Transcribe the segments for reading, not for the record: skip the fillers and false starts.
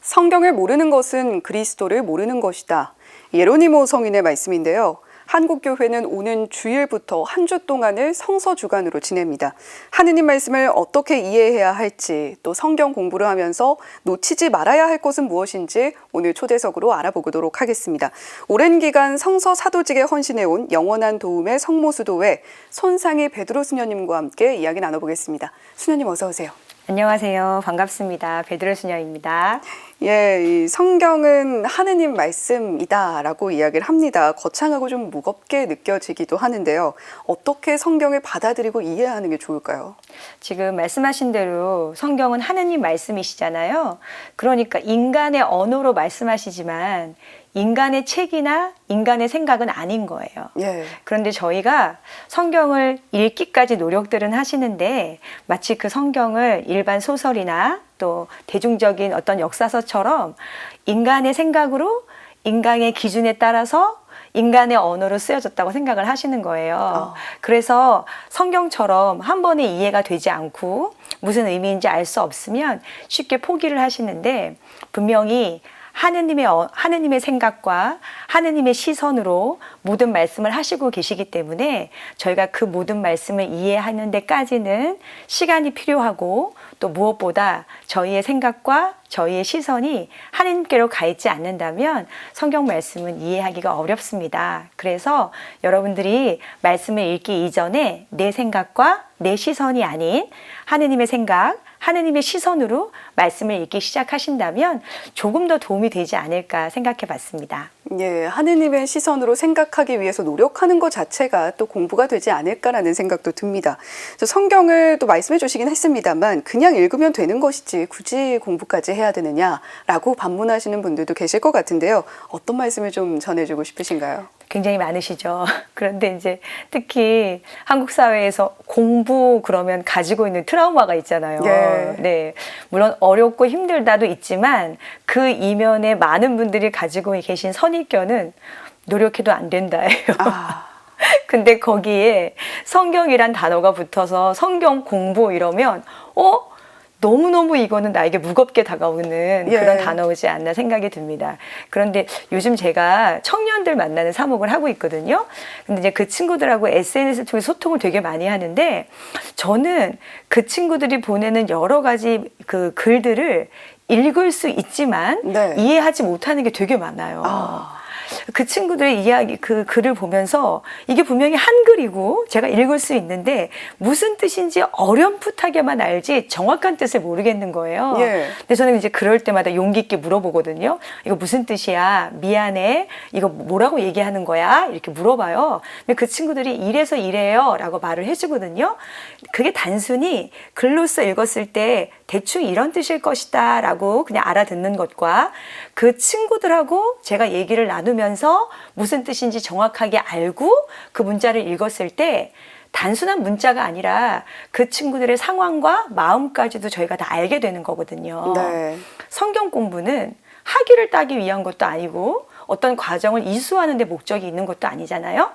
성경을 모르는 것은 그리스도를 모르는 것이다. 예로니모 성인의 말씀인데요. 한국교회는 오는 주일부터 한 주 동안을 성서주간으로 지냅니다. 하느님 말씀을 어떻게 이해해야 할지, 또 성경 공부를 하면서 놓치지 말아야 할 것은 무엇인지 오늘 초대석으로 알아보도록 하겠습니다. 오랜 기간 성서 사도직에 헌신해온 영원한 도움의 성모수도회 손상희 베드로 수녀님과 함께 이야기 나눠보겠습니다. 수녀님 어서 오세요. 안녕하세요. 반갑습니다. 베드로 수녀입니다. 예, 이 성경은 하느님 말씀이다라고 이야기를 합니다. 거창하고 좀 무겁게 느껴지기도 하는데요. 어떻게 성경을 받아들이고 이해하는 게 좋을까요? 지금 말씀하신 대로 성경은 하느님 말씀이시잖아요. 그러니까 인간의 언어로 말씀하시지만 인간의 책이나 인간의 생각은 아닌 거예요. 예. 그런데 저희가 성경을 읽기까지 노력들은 하시는데 마치 그 성경을 일반 소설이나 또 대중적인 어떤 역사서처럼 인간의 생각으로 인간의 기준에 따라서 인간의 언어로 쓰여졌다고 생각을 하시는 거예요. 그래서 성경처럼 한 번에 이해가 되지 않고 무슨 의미인지 알 수 없으면 쉽게 포기를 하시는데 분명히 하느님의 생각과 하느님의 시선으로 모든 말씀을 하시고 계시기 때문에 저희가 그 모든 말씀을 이해하는 데까지는 시간이 필요하고 또 무엇보다 저희의 생각과 저희의 시선이 하느님께로 가 있지 않는다면 성경 말씀은 이해하기가 어렵습니다. 그래서 여러분들이 말씀을 읽기 이전에 내 생각과 내 시선이 아닌 하느님의 생각, 하느님의 시선으로 말씀을 읽기 시작하신다면 조금 더 도움이 되지 않을까 생각해 봤습니다. 예, 하느님의 시선으로 생각하기 위해서 노력하는 것 자체가 또 공부가 되지 않을까라는 생각도 듭니다. 성경을 또 말씀해 주시긴 했습니다만 그냥 읽으면 되는 것이지 굳이 공부까지 해야 되느냐라고 반문하시는 분들도 계실 것 같은데요. 어떤 말씀을 좀 전해주고 싶으신가요? 굉장히 많으시죠. 그런데 이제 특히 한국 사회에서 공부 그러면 가지고 있는 트라우마가 있잖아요. 네. 물론 어렵고 힘들다도 있지만 그 이면에 많은 분들이 가지고 계신 선입견은 노력해도 안 된다예요. 근데 거기에 성경이란 단어가 붙어서 성경 공부 이러면 너무너무 이거는 나에게 무겁게 다가오는 그런 단어이지 않나 생각이 듭니다. 그런데 요즘 제가 청년들 만나는 사목을 하고 있거든요. 근데 이제 그 친구들하고 SNS를 통해 소통을 되게 많이 하는데 저는 그 친구들이 보내는 여러 가지 그 글들을 읽을 수 있지만 이해하지 못하는 게 되게 많아요. 그 친구들의 이야기, 그 글을 보면서 이게 분명히 한글이고 제가 읽을 수 있는데 무슨 뜻인지 어렴풋하게만 알지 정확한 뜻을 모르겠는 거예요. 근데 저는 이제 그럴 때마다 용기 있게 물어보거든요. 이거 무슨 뜻이야? 미안해. 이거 뭐라고 얘기하는 거야? 이렇게 물어봐요. 근데 그 친구들이 이래서 이래요 라고 말을 해주거든요. 그게 단순히 글로써 읽었을 때 대충 이런 뜻일 것이다 라고 그냥 알아듣는 것과 그 친구들하고 제가 얘기를 나누면서 무슨 뜻인지 정확하게 알고 그 문자를 읽었을 때 단순한 문자가 아니라 그 친구들의 상황과 마음까지도 저희가 다 알게 되는 거거든요. 성경 공부는 학위를 따기 위한 것도 아니고 어떤 과정을 이수하는 데 목적이 있는 것도 아니잖아요.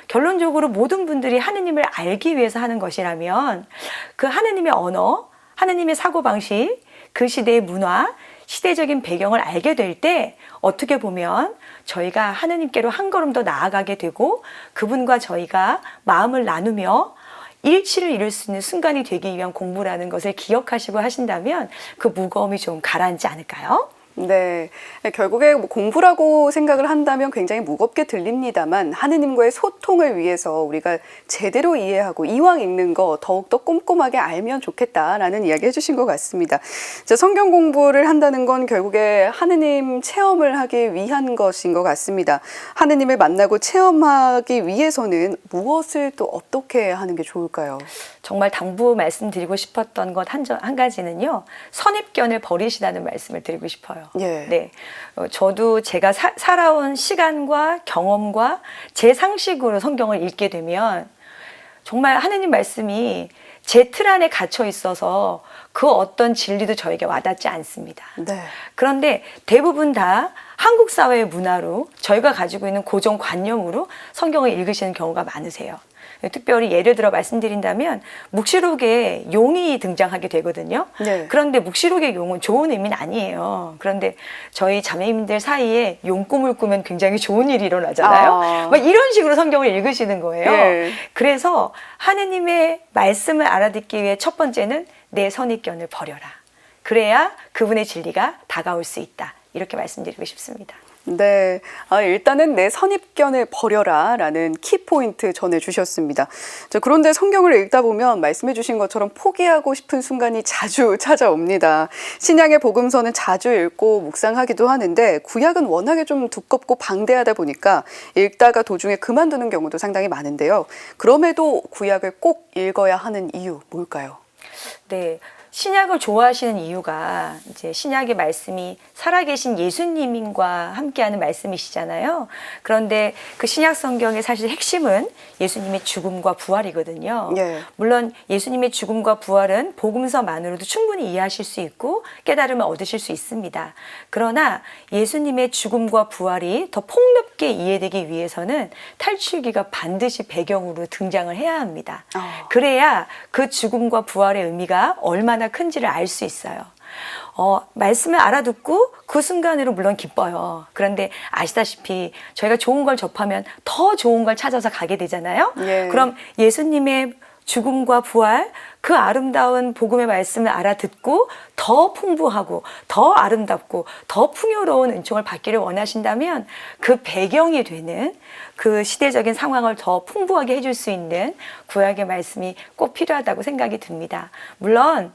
결론적으로 모든 분들이 하느님을 알기 위해서 하는 것이라면 그 하느님의 언어, 하느님의 사고방식, 그 시대의 문화, 시대적인 배경을 알게 될 때 어떻게 보면 저희가 하느님께로 한 걸음 더 나아가게 되고 그분과 저희가 마음을 나누며 일치를 이룰 수 있는 순간이 되기 위한 공부라는 것을 기억하시고 하신다면 그 무거움이 좀 가라앉지 않을까요? 네, 결국에 공부라고 생각을 한다면 굉장히 무겁게 들립니다만 하느님과의 소통을 위해서 우리가 제대로 이해하고 이왕 읽는 거 더욱더 꼼꼼하게 알면 좋겠다라는 이야기 해주신 것 같습니다. 성경 공부를 한다는 건 결국에 하느님 체험을 하기 위한 것인 것 같습니다. 하느님을 만나고 체험하기 위해서는 무엇을 또 어떻게 하는 게 좋을까요? 정말 당부 말씀드리고 싶었던 것 한 가지는요. 선입견을 버리시라는 말씀을 드리고 싶어요. 네, 저도 제가 살아온 시간과 경험과 제 상식으로 성경을 읽게 되면 정말 하느님 말씀이 제 틀 안에 갇혀 있어서 그 어떤 진리도 저에게 와닿지 않습니다. 그런데 대부분 다 한국 사회의 문화로 저희가 가지고 있는 고정관념으로 성경을 읽으시는 경우가 많으세요. 특별히 예를 들어 말씀드린다면 묵시록에 용이 등장하게 되거든요. 네. 그런데 묵시록의 용은 좋은 의미는 아니에요. 그런데 저희 자매님들 사이에 용 꿈을 꾸면 굉장히 좋은 일이 일어나잖아요. 막 이런 식으로 성경을 읽으시는 거예요. 네. 그래서 하느님의 말씀을 알아듣기 위해 첫 번째는 내 선입견을 버려라. 그래야 그분의 진리가 다가올 수 있다. 이렇게 말씀드리고 싶습니다. 네, 일단은 내 선입견을 버려라 라는 키포인트 전해주셨습니다. 그런데 성경을 읽다 보면 말씀해 주신 것처럼 포기하고 싶은 순간이 자주 찾아옵니다. 신약의 복음서는 자주 읽고 묵상하기도 하는데 구약은 워낙에 좀 두껍고 방대하다 보니까 읽다가 도중에 그만두는 경우도 상당히 많은데요. 그럼에도 구약을 꼭 읽어야 하는 이유 뭘까요? 네. 신약을 좋아하시는 이유가 이제 신약의 말씀이 살아계신 예수님과 함께하는 말씀이시잖아요. 그런데 그 신약 성경의 사실 핵심은 예수님의 죽음과 부활이거든요. 네. 물론 예수님의 죽음과 부활은 복음서만으로도 충분히 이해하실 수 있고 깨달음을 얻으실 수 있습니다. 그러나 예수님의 죽음과 부활이 더 폭넓게 이해되기 위해서는 탈출기가 반드시 배경으로 등장을 해야 합니다. 그래야 그 죽음과 부활의 의미가 얼마나 큰지를 알 수 있어요. 말씀을 알아듣고 그 순간으로 물론 기뻐요. 그런데 아시다시피 저희가 좋은 걸 접하면 더 좋은 걸 찾아서 가게 되잖아요. 예. 그럼 예수님의 죽음과 부활, 그 아름다운 복음의 말씀을 알아듣고 더 풍부하고 더 아름답고 더 풍요로운 은총을 받기를 원하신다면 그 배경이 되는 그 시대적인 상황을 더 풍부하게 해줄 수 있는 구약의 말씀이 꼭 필요하다고 생각이 듭니다. 물론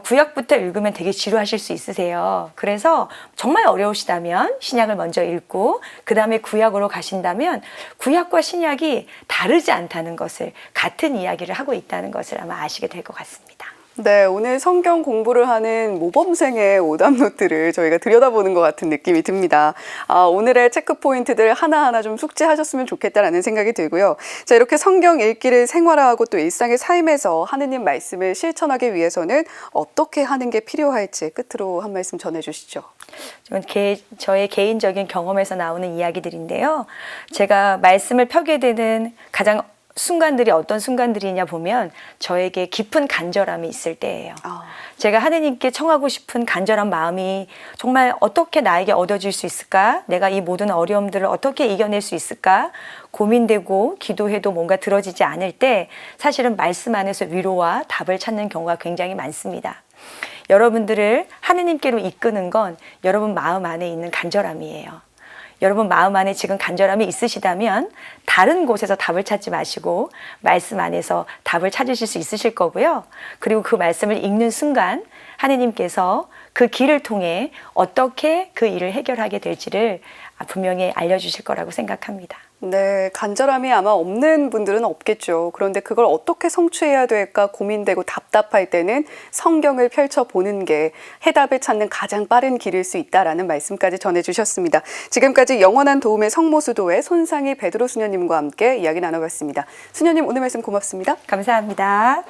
구약부터 읽으면 되게 지루하실 수 있으세요. 그래서 정말 어려우시다면 신약을 먼저 읽고 그 다음에 구약으로 가신다면 구약과 신약이 다르지 않다는 것을, 같은 이야기를 하고 있다는 것을 아마 아시게 될 것 같습니다. 네, 오늘 성경 공부를 하는 모범생의 오답노트를 저희가 들여다보는 것 같은 느낌이 듭니다. 오늘의 체크 포인트들 하나하나 좀 숙지하셨으면 좋겠다라는 생각이 들고요. 자, 이렇게 성경 읽기를 생활화하고 또 일상의 삶에서 하느님 말씀을 실천하기 위해서는 어떻게 하는 게 필요할지 끝으로 한 말씀 전해주시죠. 저의 개인적인 경험에서 나오는 이야기들인데요. 제가 말씀을 펴게 되는 가장 순간들이 어떤 순간들이냐 보면 저에게 깊은 간절함이 있을 때예요. 제가 하느님께 청하고 싶은 간절한 마음이 정말 어떻게 나에게 얻어질 수 있을까? 내가 이 모든 어려움들을 어떻게 이겨낼 수 있을까? 고민되고 기도해도 뭔가 들어지지 않을 때 사실은 말씀 안에서 위로와 답을 찾는 경우가 굉장히 많습니다. 여러분들을 하느님께로 이끄는 건 여러분 마음 안에 있는 간절함이에요. 여러분 마음 안에 지금 간절함이 있으시다면 다른 곳에서 답을 찾지 마시고 말씀 안에서 답을 찾으실 수 있으실 거고요. 그리고 그 말씀을 읽는 순간 하느님께서 그 길을 통해 어떻게 그 일을 해결하게 될지를 분명히 알려주실 거라고 생각합니다. 네, 간절함이 아마 없는 분들은 없겠죠. 그런데 그걸 어떻게 성취해야 될까 고민되고 답답할 때는 성경을 펼쳐보는 게 해답을 찾는 가장 빠른 길일 수 있다라는 말씀까지 전해주셨습니다. 지금까지 영원한 도움의 성모수도의 손상희 베드로 수녀님과 함께 이야기 나눠봤습니다. 수녀님 오늘 말씀 고맙습니다. 감사합니다.